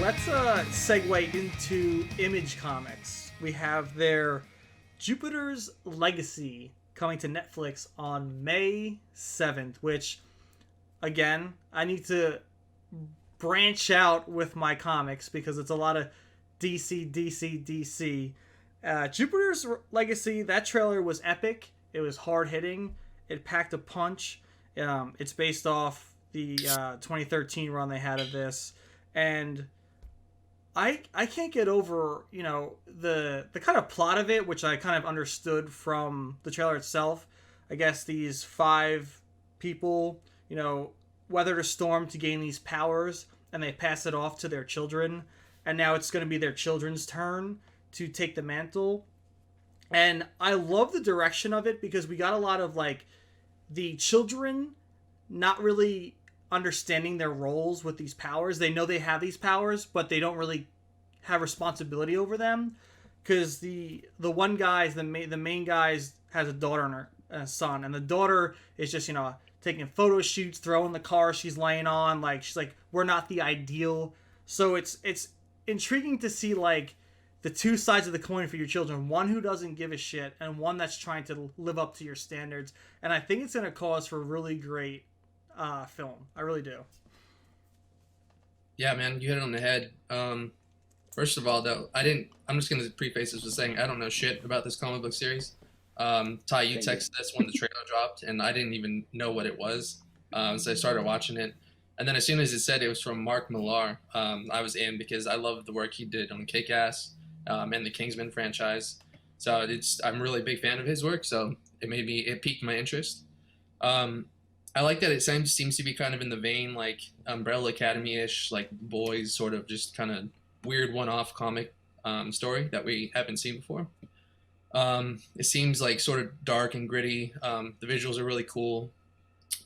let's segue into Image Comics. We have their Jupiter's Legacy coming to Netflix on May 7th, which, again, I need to branch out with my comics because it's a lot of DC, DC, DC. Jupiter's Legacy, that trailer was epic. It was hard hitting. It packed a punch. It's based off the 2013 run they had of this, and I can't get over the kind of plot of it, which I kind of understood from the trailer itself. I guess these five people weathered a storm to gain these powers, and they pass it off to their children, and now it's going to be their children's turn to take the mantle. And I love the direction of it because we got a lot of the children not really understanding their roles with these powers. They know they have these powers, but they don't really have responsibility over them, because the one guy, the main guy, has a daughter and a son, and the daughter is just taking photo shoots, throwing the car she's laying on, she's like, we're not the ideal. So it's intriguing to see the two sides of the coin for your children, one who doesn't give a shit and one that's trying to live up to your standards. And I think it's going to cause for a really great film. I really do. Yeah, man, you hit it on the head. First of all, though, I'm just going to preface this with saying I don't know shit about this comic book series. Ty, you texted us when the trailer dropped, and I didn't even know what it was. So I started watching it. And then as soon as it said it was from Mark Millar, I was in because I love the work he did on Kick-Ass and the Kingsman franchise. So I'm really a big fan of his work, so it piqued my interest. I like that it seems to be kind of in the vein Umbrella Academy-ish, boys sort of just kind of weird one-off comic story that we haven't seen before. It seems sort of dark and gritty. The visuals are really cool.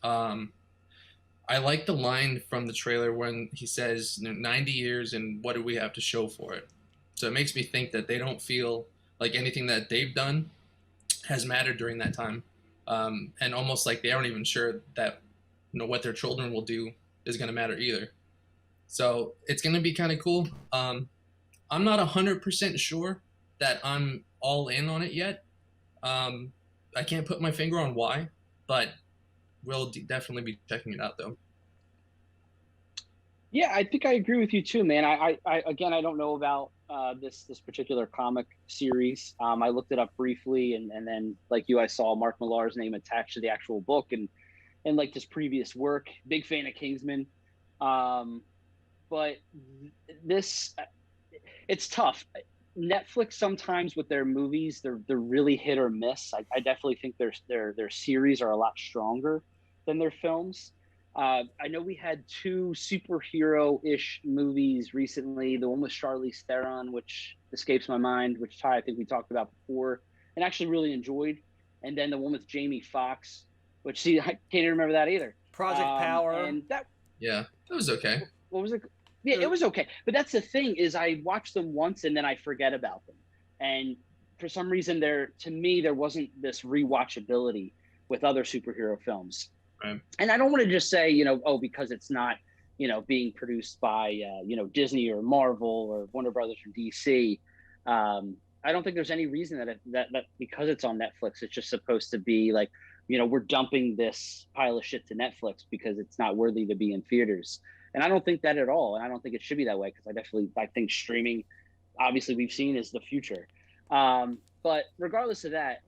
I like the line from the trailer when he says 90 years and what do we have to show for it? So it makes me think that they don't feel like anything that they've done has mattered during that time. And almost like they aren't even sure that what their children will do is going to matter either. So it's going to be kind of cool. I'm not 100% sure that I'm all in on it yet. I can't put my finger on why, but we'll definitely be checking it out though. Yeah, I think I agree with you too, man. I again, I don't know about this particular comic series. I looked it up briefly, and then like you, I saw Mark Millar's name attached to the actual book, and his previous work. Big fan of Kingsman, but this, it's tough. Netflix sometimes with their movies, they're really hit or miss. I definitely think their series are a lot stronger than their films. I know we had two superhero-ish movies recently. The one with Charlize Theron, which escapes my mind, which Ty, I think we talked about before, and actually really enjoyed. And then the one with Jamie Foxx, which I can't even remember that either. Project Power. And that, yeah, it was okay. What was it? Yeah, it was okay. But that's the thing, is I watched them once and then I forget about them. And for some reason, to me, there wasn't this rewatchability with other superhero films. Right. And I don't want to just say, because it's not, being produced by, Disney or Marvel or Warner Brothers or DC. I don't think there's any reason that because it's on Netflix, it's just supposed to be we're dumping this pile of shit to Netflix because it's not worthy to be in theaters. And I don't think that at all. And I don't think it should be that way, because I think streaming, obviously we've seen, is the future. But regardless of that,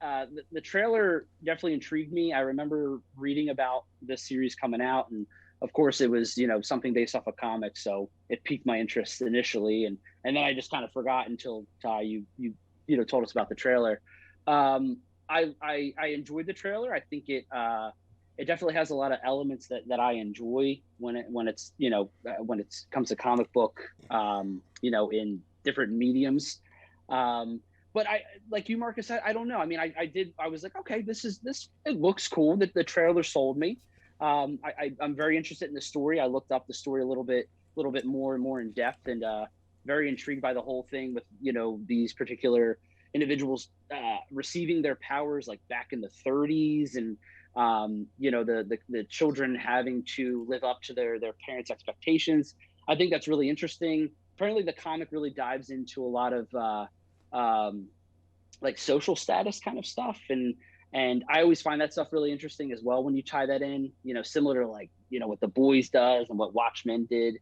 the trailer definitely intrigued me. I remember reading about this series coming out, and of course it was, something based off a comic, so it piqued my interest initially, and then I just kind of forgot until Ty, you told us about the trailer. I enjoyed the trailer. I think it definitely has a lot of elements that I enjoy when it's when it comes to comic book, in different mediums. But I, like you, Marcus, I don't know. I mean, I was like, okay, it looks cool. That the trailer sold me. I'm very interested in the story. I looked up the story a little bit more and more in depth, and very intrigued by the whole thing with, these particular individuals receiving their powers back in the 30s, and the children having to live up to their parents' expectations. I think that's really interesting. apparently the comic really dives into a lot of like social status kind of stuff, and I always find that stuff really interesting as well when you tie that in, similar to like what The Boys does and what Watchmen did.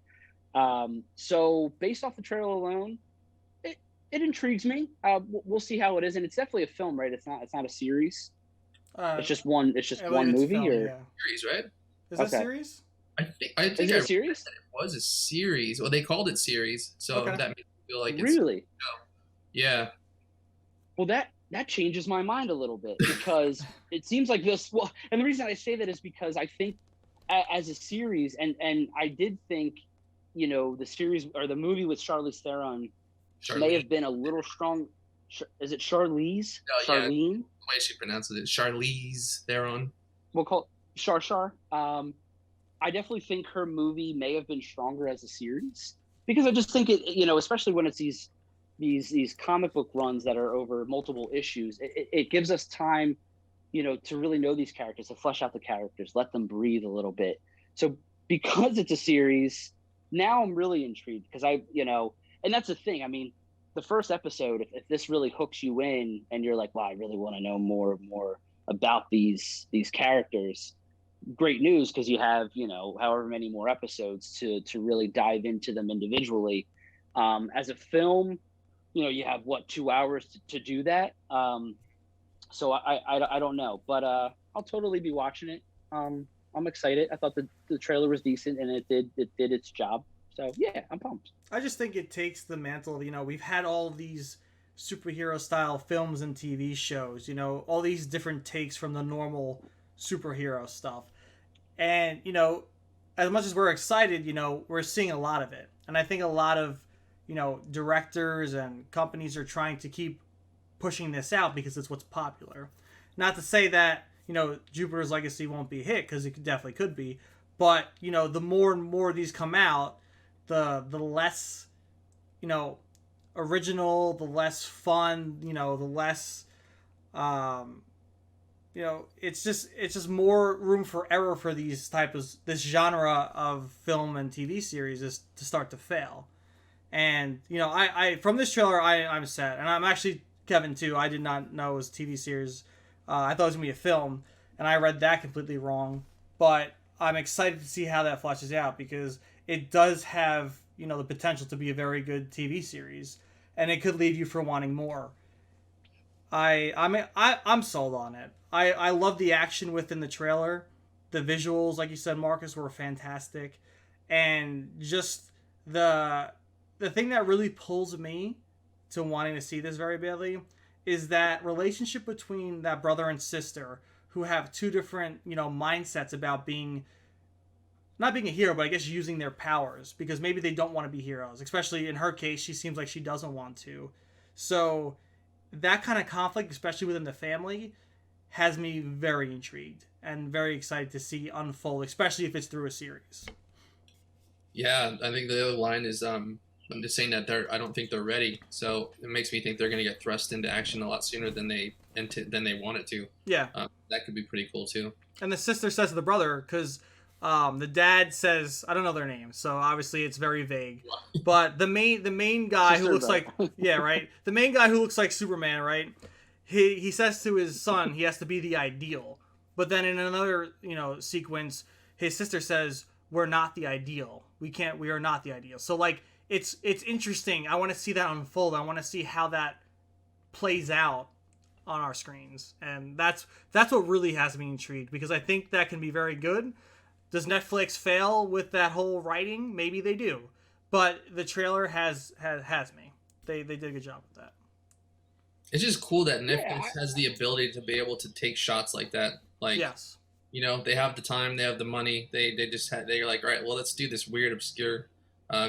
So based off the trailer alone, it intrigues me. We'll see how it is, and it's definitely a film, right? It's not a series. It's just one. It's just one movie, film, or yeah. Series, right? Is that series? I think is it a series? It was a series. Well, they called it series, so Okay. that makes me feel like it's Really. yeah. Well, that changes my mind a little bit, because it seems like this. Well, and the reason I say that is because I think as a series, and I did think, the series or the movie with Charlize Theron may have been a little strong. Is it Charlize? Oh, yeah. Charlene? The way she pronounces it, Charlize Theron. We'll call it Char. I definitely think her movie may have been stronger as a series, because I just think it, especially when it's these comic book runs that are over multiple issues, it gives us time, to really know these characters, to flesh out the characters, let them breathe a little bit. So because it's a series, now I'm really intrigued, because and that's the thing. I mean, the first episode, if this really hooks you in and you're like, wow, I really want to know more about these characters, great news, because you have, however many more episodes to really dive into them individually. As a film, you have 2 hours to do that. So I don't know, but I'll totally be watching it. I'm excited. I thought the trailer was decent, and it did its job. So yeah, I'm pumped. I just think it takes the mantle of, we've had all these superhero style films and TV shows, all these different takes from the normal superhero stuff. And, as much as we're excited, we're seeing a lot of it. And I think a lot of, directors and companies are trying to keep pushing this out because it's what's popular. Not to say that, Jupiter's Legacy won't be a hit, because it definitely could be. But, the more and more these come out, the less, original, the less fun, the less, it's just more room for error for this genre of film and TV series is to start to fail. And, I from this trailer, I'm set. And I'm actually, Kevin, too. I did not know it was a TV series. I thought it was going to be a film. And I read that completely wrong. But I'm excited to see how that fleshes out, because it does have, the potential to be a very good TV series. And it could leave you for wanting more. I'm sold on it. I love the action within the trailer. The visuals, like you said, Marcus, were fantastic. And just the thing that really pulls me to wanting to see this very badly is that relationship between that brother and sister, who have two different, mindsets about not being a hero, but I guess using their powers, because maybe they don't want to be heroes. Especially in her case, she seems like she doesn't want to. So that kind of conflict, especially within the family, has me very intrigued and very excited to see unfold, especially if it's through a series. Yeah, I think the other line is I'm just saying that I don't think they're ready. So it makes me think they're going to get thrust into action a lot sooner than they wanted to. Yeah, that could be pretty cool too. And the sister says to the brother, because the dad says, I don't know their names, so obviously it's very vague. But the main guy sister who looks brother. like the main guy who looks like Superman, right? He says to his son he has to be the ideal. But then in another sequence, his sister says, we're not the ideal. We are not the ideal. So like it's interesting. I want to see that unfold. I want to see how that plays out on our screens. And that's what really has me intrigued, because I think that can be very good. Does Netflix fail with that whole writing? Maybe they do. But the trailer has me. They did a good job with that. It's just cool that Netflix has the ability to be able to take shots like that. Like, yes. They have the time, they have the money. They're like, all right, well, let's do this weird, obscure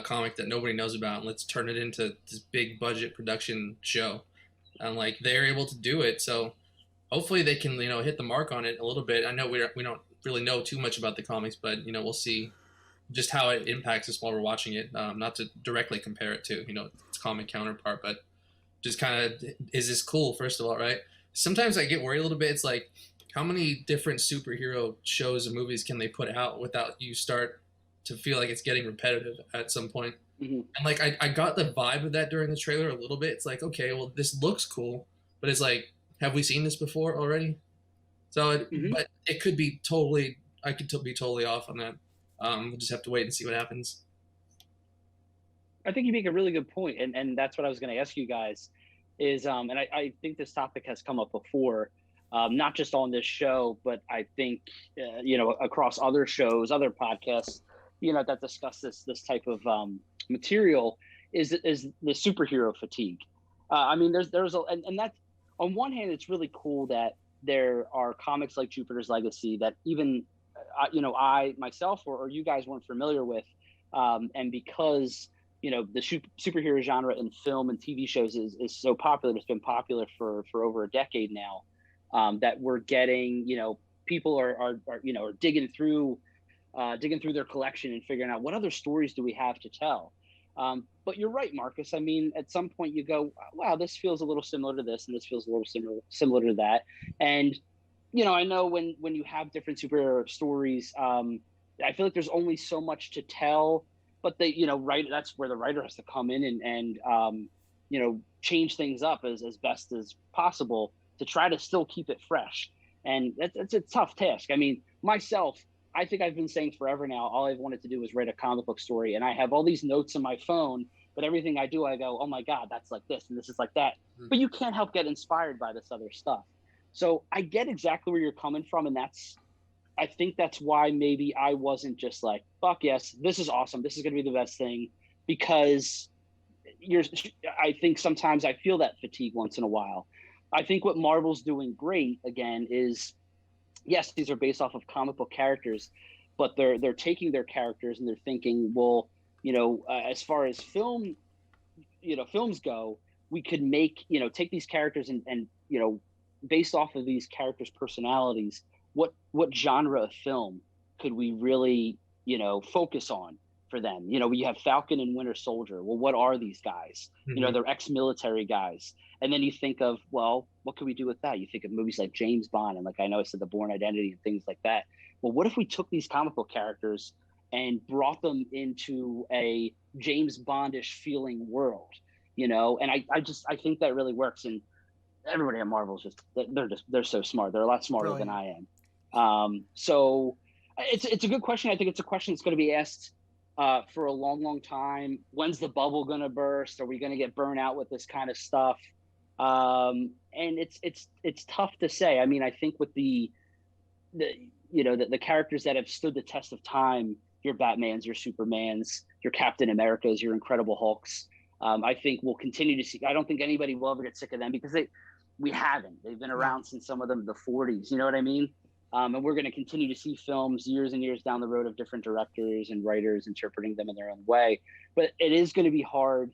comic that nobody knows about, and let's turn it into this big budget production show. And like, they're able to do it. So hopefully they can, hit the mark on it a little bit. I know we don't really know too much about the comics, but we'll see just how it impacts us while we're watching it. Not to directly compare it to its comic counterpart, but just kind of, is this cool, first of all, right? Sometimes I get worried a little bit. It's like, how many different superhero shows and movies can they put out without you start to feel like it's getting repetitive at some point? Hmm. And like I got the vibe of that during the trailer a little bit. It's like, okay, well this looks cool, but it's like, have we seen this before already? So, Hmm. but it could be totally. I could be totally off on that. We'll just have to wait and see what happens. I think you make a really good point, and that's what I was going to ask you guys. Is and I think this topic has come up before, not just on this show, but I think across other shows, other podcasts, that discuss this type of material is the superhero fatigue. I mean, there's and that's on one hand, it's really cool that there are comics like Jupiter's Legacy that even I myself or you guys weren't familiar with, and because the superhero genre in film and TV shows is so popular. It's been popular for over a decade now. That we're getting, people are digging through their collection and figuring out what other stories do we have to tell. But you're right, Marcus. I mean, at some point you go, wow, this feels a little similar to this, and this feels a little similar to that. And I know when you have different superhero stories, I feel like there's only so much to tell, but that's where the writer has to come in and change things up as best as possible to try to still keep it fresh. And that's a tough task. I mean, myself, I think I've been saying forever now, all I've wanted to do is write a comic book story. And I have all these notes on my phone, but everything I do, I go, oh my God, that's like this and this is like that. Mm. But you can't help get inspired by this other stuff. So I get exactly where you're coming from. And I think that's why maybe I wasn't just like, fuck yes, this is awesome. This is going to be the best thing, because I think sometimes I feel that fatigue once in a while. I think what Marvel's doing great again is, yes, these are based off of comic book characters, but they're taking their characters and they're thinking, well, as far as films go, we could take these characters and based off of these characters' personalities, what genre of film could we really focus on for them? We have Falcon and Winter Soldier. Well, what are these guys? Mm-hmm. They're ex-military guys. And then you think of, well, what could we do with that? You think of movies like James Bond, and like I know I said, The Bourne Identity and things like that. Well, what if we took these comic book characters and brought them into a James Bondish feeling world? And I think that really works. And everybody at Marvel is they're so smart. They're a lot smarter Brilliant. than I am. So it's a good question. I think it's a question that's going to be asked for a long, long time. When's the bubble going to burst? Are we going to get burnt out with this kind of stuff? And it's tough to say. I mean, I think with the characters that have stood the test of time, your Batmans, your Supermans, your Captain Americas, your Incredible Hulks, I think we'll continue to see. I don't think anybody will ever get sick of them, because we haven't. They've been around since some of them the 40s. You know what I mean? And we're going to continue to see films years and years down the road of different directors and writers interpreting them in their own way. But it is going to be hard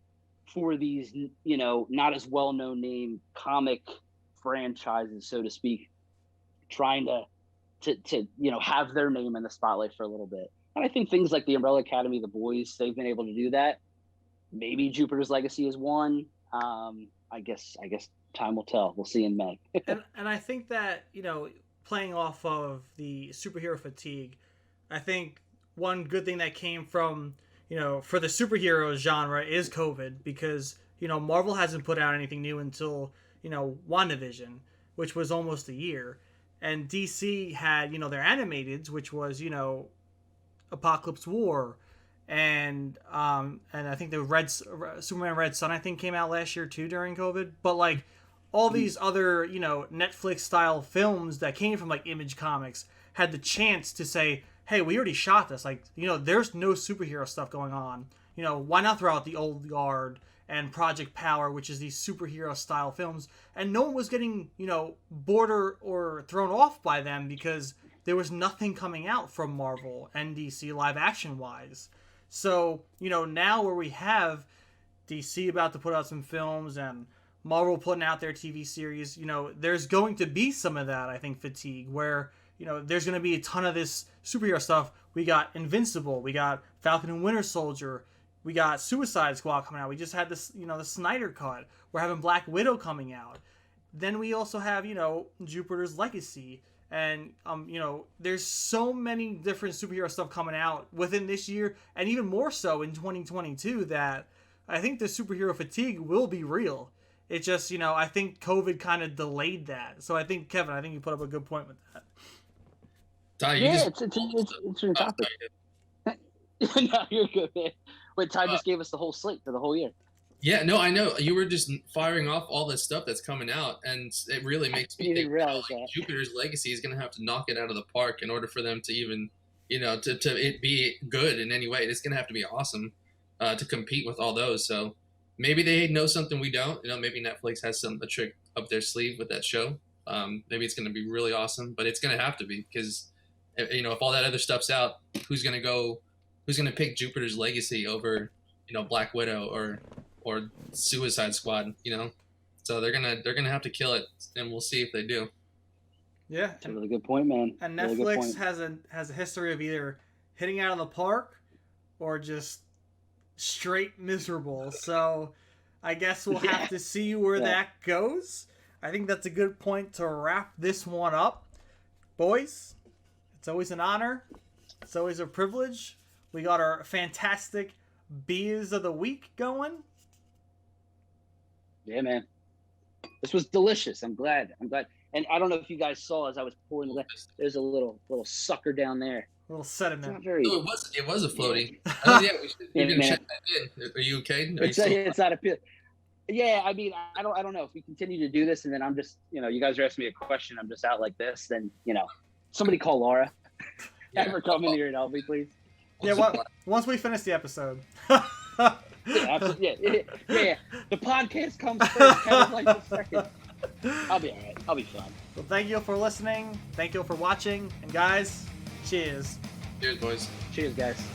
for these, not as well-known name comic franchises, so to speak, trying to have their name in the spotlight for a little bit. And I think things like the Umbrella Academy, The Boys, they've been able to do that. Maybe Jupiter's Legacy is one. I guess time will tell. We'll see in May. and I think that, playing off of the superhero fatigue, I think one good thing that came from, for the superhero genre is COVID, because, Marvel hasn't put out anything new until, WandaVision, which was almost a year. And DC had, their animateds, which was, Apocalypse War, and I think the Superman Red Sun, I think, came out last year too during COVID. But like all these other Netflix style films that came from like Image Comics had the chance to say, hey, we already shot this. Like there's no superhero stuff going on. Why not throw out The Old Guard and Project Power, which is these superhero style films, and no one was getting bored or thrown off by them, because there was nothing coming out from Marvel and DC live action wise. So, now where we have DC about to put out some films and Marvel putting out their TV series, there's going to be some of that, I think, fatigue, where, there's going to be a ton of this superhero stuff. We got Invincible, we got Falcon and Winter Soldier, we got Suicide Squad coming out. We just had this, the Snyder Cut. We're having Black Widow coming out. Then we also have, Jupiter's Legacy. And there's so many different superhero stuff coming out within this year, and even more so in 2022, that I think the superhero fatigue will be real. It just, I think COVID kind of delayed that. So I think, Kevin, I think you put up a good point with that. Ty, it's your topic. No, you're good, man. Wait, Ty just gave us the whole slate for the whole year. Yeah, no, I know. You were just firing off all this stuff that's coming out, and it really makes me think Jupiter's Legacy is going to have to knock it out of the park in order for them to even, to it be good in any way. It's going to have to be awesome to compete with all those. So maybe they know something we don't. Maybe Netflix has a trick up their sleeve with that show. Maybe it's going to be really awesome, but it's going to have to be because, if all that other stuff's out, who's going to pick Jupiter's Legacy over, Black Widow or Suicide Squad, so they're gonna have to kill it, and we'll see if they do. Yeah, that's a really good point, man. And Netflix has a history of either hitting out of the park or just straight miserable. So I guess we'll have to see where that goes. I think that's a good point to wrap this one up, boys. It's always an honor. It's always a privilege. We got our fantastic beers of the week going. Yeah, man. This was delicious. I'm glad. And I don't know if you guys saw as I was pouring there's a little sucker down there. A little sediment. It was a floating. Oh yeah, you're gonna check that in. Are you okay? It's not a pit. Yeah, I mean, I don't know if we continue to do this, and then I'm just, you guys are asking me a question. I'm just out like this. Then, somebody call Laura. Have her come in here and help me, please. Yeah, once we finish the episode. Yeah, absolutely. Yeah. The podcast comes first, kind of like the second. I'll be all right. I'll be fine. Well, thank you for listening. Thank you for watching. And guys, cheers. Cheers, boys. Cheers, guys.